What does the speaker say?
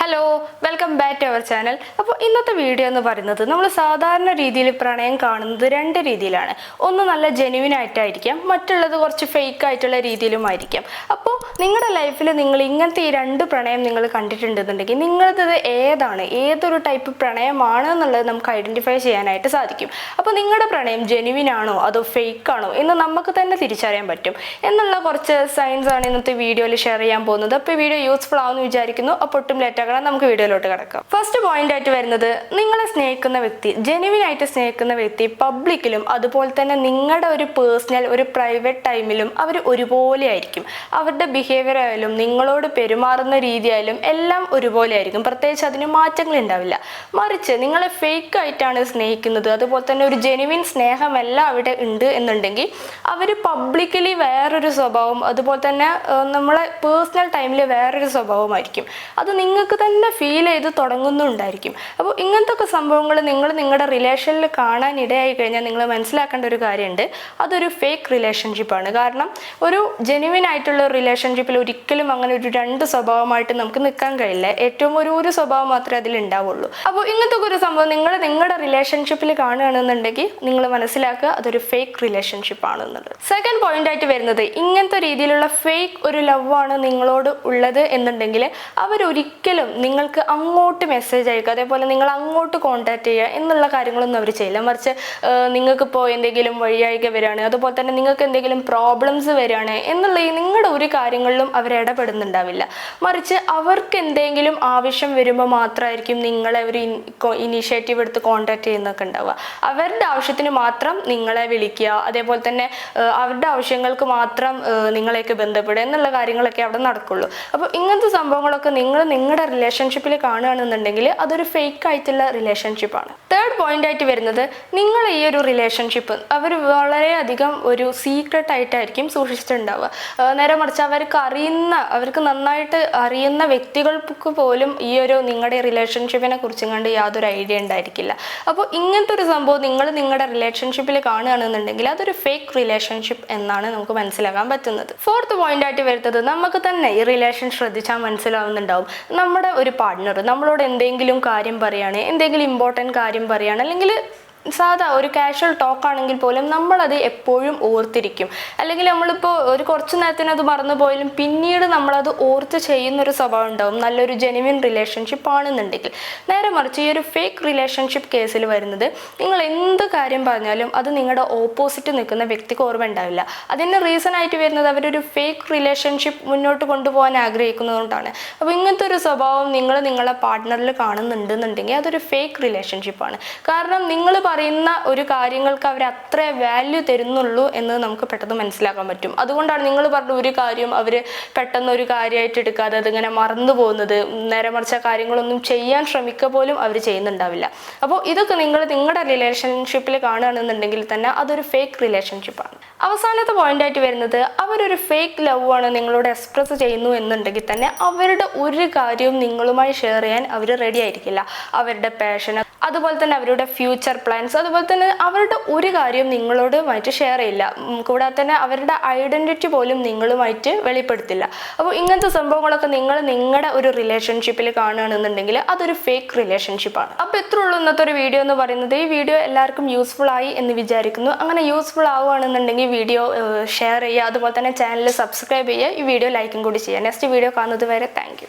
Hello, welcome back to our channel. അപ്പോൾ ഇന്നത്തെ video എന്ന് പറയുന്നത് നമ്മൾ സാധാരണ രീതിയിൽ പ്രണയം കാണുന്നത് രണ്ട് രീതിയിലാണ്. ഒന്ന് നല്ല ജെന്യുവിൻ ആയിട്ടായിരിക്കാം, മറ്റുള്ളത് കുറച്ച് ഫേക്ക് ആയിട്ടുള്ള രീതിയിലുമായിരിക്കാം. അപ്പോൾ നിങ്ങളുടെ ലൈഫിൽ നിങ്ങൾ ഇങ്ങനത്തെ ഈ രണ്ട് പ്രണയം നിങ്ങൾ കണ്ടിട്ടുണ്ടെന്നുണ്ടെങ്കിൽ നിങ്ങളത് ഏതാണ്, ഏതൊരു ടൈപ്പ് പ്രണയമാണ് എന്നുള്ളത് നമുക്ക് ഐഡൻറ്റിഫൈ ചെയ്യാനായിട്ട് സാധിക്കും. അപ്പോൾ നിങ്ങളുടെ പ്രണയം ജെന്യുവിൻ ആണോ അതോ ഫേക്ക് ആണോ എന്ന് നമുക്ക് തന്നെ തിരിച്ചറിയാൻ പറ്റും എന്നുള്ള കുറച്ച് സയൻസ് ആണ് ഇന്നത്തെ വീഡിയോയിൽ ഷെയർ ചെയ്യാൻ പോകുന്നത്. അപ്പോൾ വീഡിയോ യൂസ്ഫുൾ ആവുമെന്ന് വിചാരിക്കുന്നു. അപ്പോൾ ഒട്ടും ലേറ്റ് നമുക്ക് വീഡിയോയിലോട്ട് കിടക്കാം. ഫസ്റ്റ് പോയിന്റ് ആയിട്ട് വരുന്നത്, നിങ്ങളെ സ്നേഹിക്കുന്ന വ്യക്തി, ജെന്യുവിൻ ആയിട്ട് സ്നേഹിക്കുന്ന വ്യക്തി പബ്ലിക്കിലും അതുപോലെ തന്നെ നിങ്ങളുടെ ഒരു പേഴ്സണൽ ഒരു പ്രൈവറ്റ് ടൈമിലും അവർ ഒരുപോലെ ആയിരിക്കും. അവരുടെ ബിഹേവിയർ ആയാലും നിങ്ങളോട് പെരുമാറുന്ന രീതിയായാലും എല്ലാം ഒരുപോലെ ആയിരിക്കും. പ്രത്യേകിച്ച് അതിന് മാറ്റങ്ങൾ ഉണ്ടാവില്ല. മറിച്ച് നിങ്ങളെ ഫേക്ക് ആയിട്ടാണ് സ്നേഹിക്കുന്നത്, അതുപോലെ തന്നെ ഒരു ജെന്യുവിൻ സ്നേഹമല്ല അവിടെ ഉണ്ട് എന്നുണ്ടെങ്കിൽ അവർ പബ്ലിക്കലി വേറൊരു സ്വഭാവം, അതുപോലെ തന്നെ നമ്മളെ പേഴ്സണൽ ടൈമിൽ വേറൊരു സ്വഭാവമായിരിക്കും. അത് നിങ്ങൾക്ക് തന്നെ ഫീൽ ചെയ്ത് തുടങ്ങുന്നുണ്ടായിരിക്കും. അപ്പോൾ ഇങ്ങനത്തെ ഒക്കെ സംഭവങ്ങൾ നിങ്ങൾ നിങ്ങളുടെ റിലേഷനിൽ കാണാൻ ഇടയായി കഴിഞ്ഞാൽ നിങ്ങൾ മനസ്സിലാക്കേണ്ട ഒരു കാര്യമുണ്ട്, അതൊരു ഫേക്ക് റിലേഷൻഷിപ്പാണ്. കാരണം ഒരു ജെന്യുവിൻ ആയിട്ടുള്ള റിലേഷൻഷിപ്പിൽ ഒരിക്കലും അങ്ങനെ ഒരു രണ്ട് സ്വഭാവമായിട്ട് നമുക്ക് നിൽക്കാൻ കഴിയില്ല. ഏറ്റവും ഒരു സ്വഭാവം മാത്രമേ അതിൽ ഉണ്ടാവുള്ളൂ. അപ്പോൾ ഇങ്ങനത്തെ ഒരു സംഭവം നിങ്ങൾ നിങ്ങളുടെ റിലേഷൻഷിപ്പിൽ കാണുകയാണെന്നുണ്ടെങ്കിൽ നിങ്ങൾ മനസ്സിലാക്കുക അതൊരു ഫേക്ക് റിലേഷൻഷിപ്പ് ആണെന്നുള്ളത്. സെക്കൻഡ് പോയിന്റ് ആയിട്ട് വരുന്നത്, ഇങ്ങനത്തെ രീതിയിലുള്ള ഫേക്ക് ഒരു ലവ് ആണ് നിങ്ങളോട് ഉള്ളത് എന്നുണ്ടെങ്കിൽ അവരൊരിക്കലും നിങ്ങൾക്ക് അങ്ങോട്ട് മെസ്സേജ് അയക്കുക, അതേപോലെ നിങ്ങൾ അങ്ങോട്ട് കോൺടാക്ട് ചെയ്യുക എന്നുള്ള കാര്യങ്ങളൊന്നും അവർ ചെയ്യില്ല. മറിച്ച് നിങ്ങൾക്കിപ്പോൾ എന്തെങ്കിലും വഴിയായിക വരികയാണ്, അതുപോലെ തന്നെ നിങ്ങൾക്ക് എന്തെങ്കിലും പ്രോബ്ലംസ് വരികയാണ് എന്നുള്ള നിങ്ങളുടെ ഒരു കാര്യങ്ങളിലും അവർ ഇടപെടുന്നുണ്ടാവില്ല. മറിച്ച് അവർക്ക് എന്തെങ്കിലും ആവശ്യം വരുമ്പോൾ മാത്രമായിരിക്കും നിങ്ങളെ ഒരു ഇനീഷ്യേറ്റീവ് എടുത്ത് കോൺടാക്ട് ചെയ്യുന്നതൊക്കെ ഉണ്ടാവുക. അവരുടെ ആവശ്യത്തിന് മാത്രം നിങ്ങളെ വിളിക്കുക, അതേപോലെ തന്നെ അവരുടെ ആവശ്യങ്ങൾക്ക് മാത്രം നിങ്ങളെയൊക്കെ ബന്ധപ്പെടുക എന്നുള്ള കാര്യങ്ങളൊക്കെ അവിടെ നടക്കുള്ളൂ. അപ്പോൾ ഇങ്ങനത്തെ സംഭവങ്ങളൊക്കെ നിങ്ങളുടെ റിലേഷൻഷിപ്പിൽ കാണുകയാണെന്നുണ്ടെങ്കിൽ അതൊരു ഫേക്ക് ആയിട്ടുള്ള റിലേഷൻഷിപ്പാണ്. തേർഡ് പോയിന്റ് ആയിട്ട് വരുന്നത്, നിങ്ങൾ ഈ ഒരു റിലേഷൻഷിപ്പ് അവർ വളരെയധികം ഒരു സീക്രട്ട് ആയിട്ടായിരിക്കും സൂക്ഷിച്ചിട്ടുണ്ടാവുക. നേരെ മറിച്ച് അവർക്ക് നന്നായിട്ട് അറിയുന്ന വ്യക്തികൾക്ക് പോലും ഈ ഒരു നിങ്ങളുടെ റിലേഷൻഷിപ്പിനെ കുറിച്ചും കണ്ട് യാതൊരു ഐഡിയ ഉണ്ടായിരിക്കില്ല. അപ്പോൾ ഇങ്ങനത്തെ ഒരു സംഭവം നിങ്ങൾ നിങ്ങളുടെ റിലേഷൻഷിപ്പിൽ കാണുകയാണെന്നുണ്ടെങ്കിൽ അതൊരു ഫേക്ക് റിലേഷൻഷിപ്പ് എന്നാണ് നമുക്ക് മനസ്സിലാക്കാൻ പറ്റുന്നത്. ഫോർത്ത് പോയിന്റ് ആയിട്ട് വരുന്നത്, നമുക്ക് തന്നെ ഈ റിലേഷൻ ശ്രദ്ധിച്ചാൽ മനസ്സിലാവുന്നുണ്ടാവും, നമ്മുടെ ഒരു പാർട്ട്ണർ നമ്മളോട് എന്തെങ്കിലും കാര്യം പറയുകയാണ്, എന്തെങ്കിലും ഇമ്പോർട്ടൻറ്റ് കാര്യം പറയുകയാണ്, അല്ലെങ്കിൽ സാധാ ഒരു കാഷ്വൽ ടോക്ക് ആണെങ്കിൽ പോലും നമ്മളത് എപ്പോഴും ഓർത്തിരിക്കും. അല്ലെങ്കിൽ നമ്മളിപ്പോൾ ഒരു കുറച്ച് നേരത്തിന് അത് മറന്നു പോയാലും പിന്നീട് നമ്മളത് ഓർത്ത് ചെയ്യുന്നൊരു സ്വഭാവം ഉണ്ടാവും, നല്ലൊരു ജെന്യുവിൻ റിലേഷൻഷിപ്പ് ആണെന്നുണ്ടെങ്കിൽ. നേരെ മറിച്ച് ഈ ഒരു ഫേക്ക് റിലേഷൻഷിപ്പ് കേസിൽ വരുന്നത്, നിങ്ങൾ എന്ത് കാര്യം പറഞ്ഞാലും അത് നിങ്ങളുടെ ഓപ്പോസിറ്റ് നിൽക്കുന്ന വ്യക്തിക്ക് ഓർമ്മ ഉണ്ടാവില്ല. അതിന് റീസൺ ആയിട്ട് വരുന്നത് അവരൊരു ഫേക്ക് റിലേഷൻഷിപ്പ് മുന്നോട്ട് കൊണ്ടുപോകാൻ ആഗ്രഹിക്കുന്നതുകൊണ്ടാണ്. അപ്പോൾ ഇങ്ങനത്തെ ഒരു സ്വഭാവം നിങ്ങളെ പാർട്ട്ണറിൽ കാണുന്നുണ്ടെന്നുണ്ടെങ്കിൽ അതൊരു ഫേക്ക് റിലേഷൻഷിപ്പാണ്. കാരണം നിങ്ങൾ പറയുന്ന ഒരു കാര്യങ്ങൾക്ക് അവർ അത്ര വാല്യൂ തരുന്നുള്ളൂ എന്ന് നമുക്ക് പെട്ടെന്ന് മനസ്സിലാക്കാൻ പറ്റും. അതുകൊണ്ടാണ് നിങ്ങൾ പറഞ്ഞ ഒരു കാര്യം അവർ പെട്ടെന്ന് ഒരു കാര്യമായിട്ട് എടുക്കാതെ അതിങ്ങനെ മറന്നു പോകുന്നത്. നേരെ മറിച്ച കാര്യങ്ങളൊന്നും ചെയ്യാൻ ശ്രമിക്കുക പോലും അവർ ചെയ്യുന്നുണ്ടാവില്ല. അപ്പോൾ ഇതൊക്കെ നിങ്ങളുടെ റിലേഷൻഷിപ്പിൽ കാണുകയാണെന്നുണ്ടെങ്കിൽ തന്നെ അതൊരു ഫേക്ക് റിലേഷൻഷിപ്പാണ്. അവസാനത്തെ പോയിന്റ് ആയിട്ട് വരുന്നത്, അവരൊരു ഫേക്ക് ലവ് ആണ് നിങ്ങളോട് എക്സ്പ്രസ് ചെയ്യുന്നു എന്നുണ്ടെങ്കിൽ തന്നെ അവരുടെ ഒരു കാര്യവും നിങ്ങളുമായി ഷെയർ ചെയ്യാൻ അവർ റെഡി ആയിരിക്കില്ല. അവരുടെ പാഷൻ, അതുപോലെ തന്നെ അവരുടെ ഫ്യൂച്ചർ പ്ലാൻസ്, അതുപോലെ തന്നെ അവരുടെ ഒരു കാര്യവും നിങ്ങളോടുമായിട്ട് ഷെയർ ചെയ്യില്ല. കൂടാതെ തന്നെ അവരുടെ ഐഡന്റിറ്റി പോലും നിങ്ങളുമായിട്ട് വെളിപ്പെടുത്തില്ല. അപ്പോൾ ഇങ്ങനത്തെ സംഭവങ്ങളൊക്കെ നിങ്ങളുടെ ഒരു റിലേഷൻഷിപ്പിൽ കാണുകയാണെന്നുണ്ടെങ്കിൽ അതൊരു ഫേക്ക് റിലേഷൻഷിപ്പാണ്. അപ്പോൾ ഇത്ര ഉള്ളൂ ഇന്നത്തെ ഒരു വീഡിയോ എന്ന് പറയുന്നത്. ഈ വീഡിയോ എല്ലാവർക്കും യൂസ്ഫുൾ ആയി എന്ന് വിചാരിക്കുന്നു. അങ്ങനെ യൂസ്ഫുൾ ആവുകയാണെന്നുണ്ടെങ്കിൽ വീഡിയോ ഷെയർ ചെയ്യുക, അതുപോലെ തന്നെ ചാനൽ സബ്സ്ക്രൈബ് ചെയ്യുക, ഈ വീഡിയോ ലൈക്കും കൂടി ചെയ്യുക. നെക്സ്റ്റ് വീഡിയോ കാണുന്നത് വരെ താങ്ക് യു.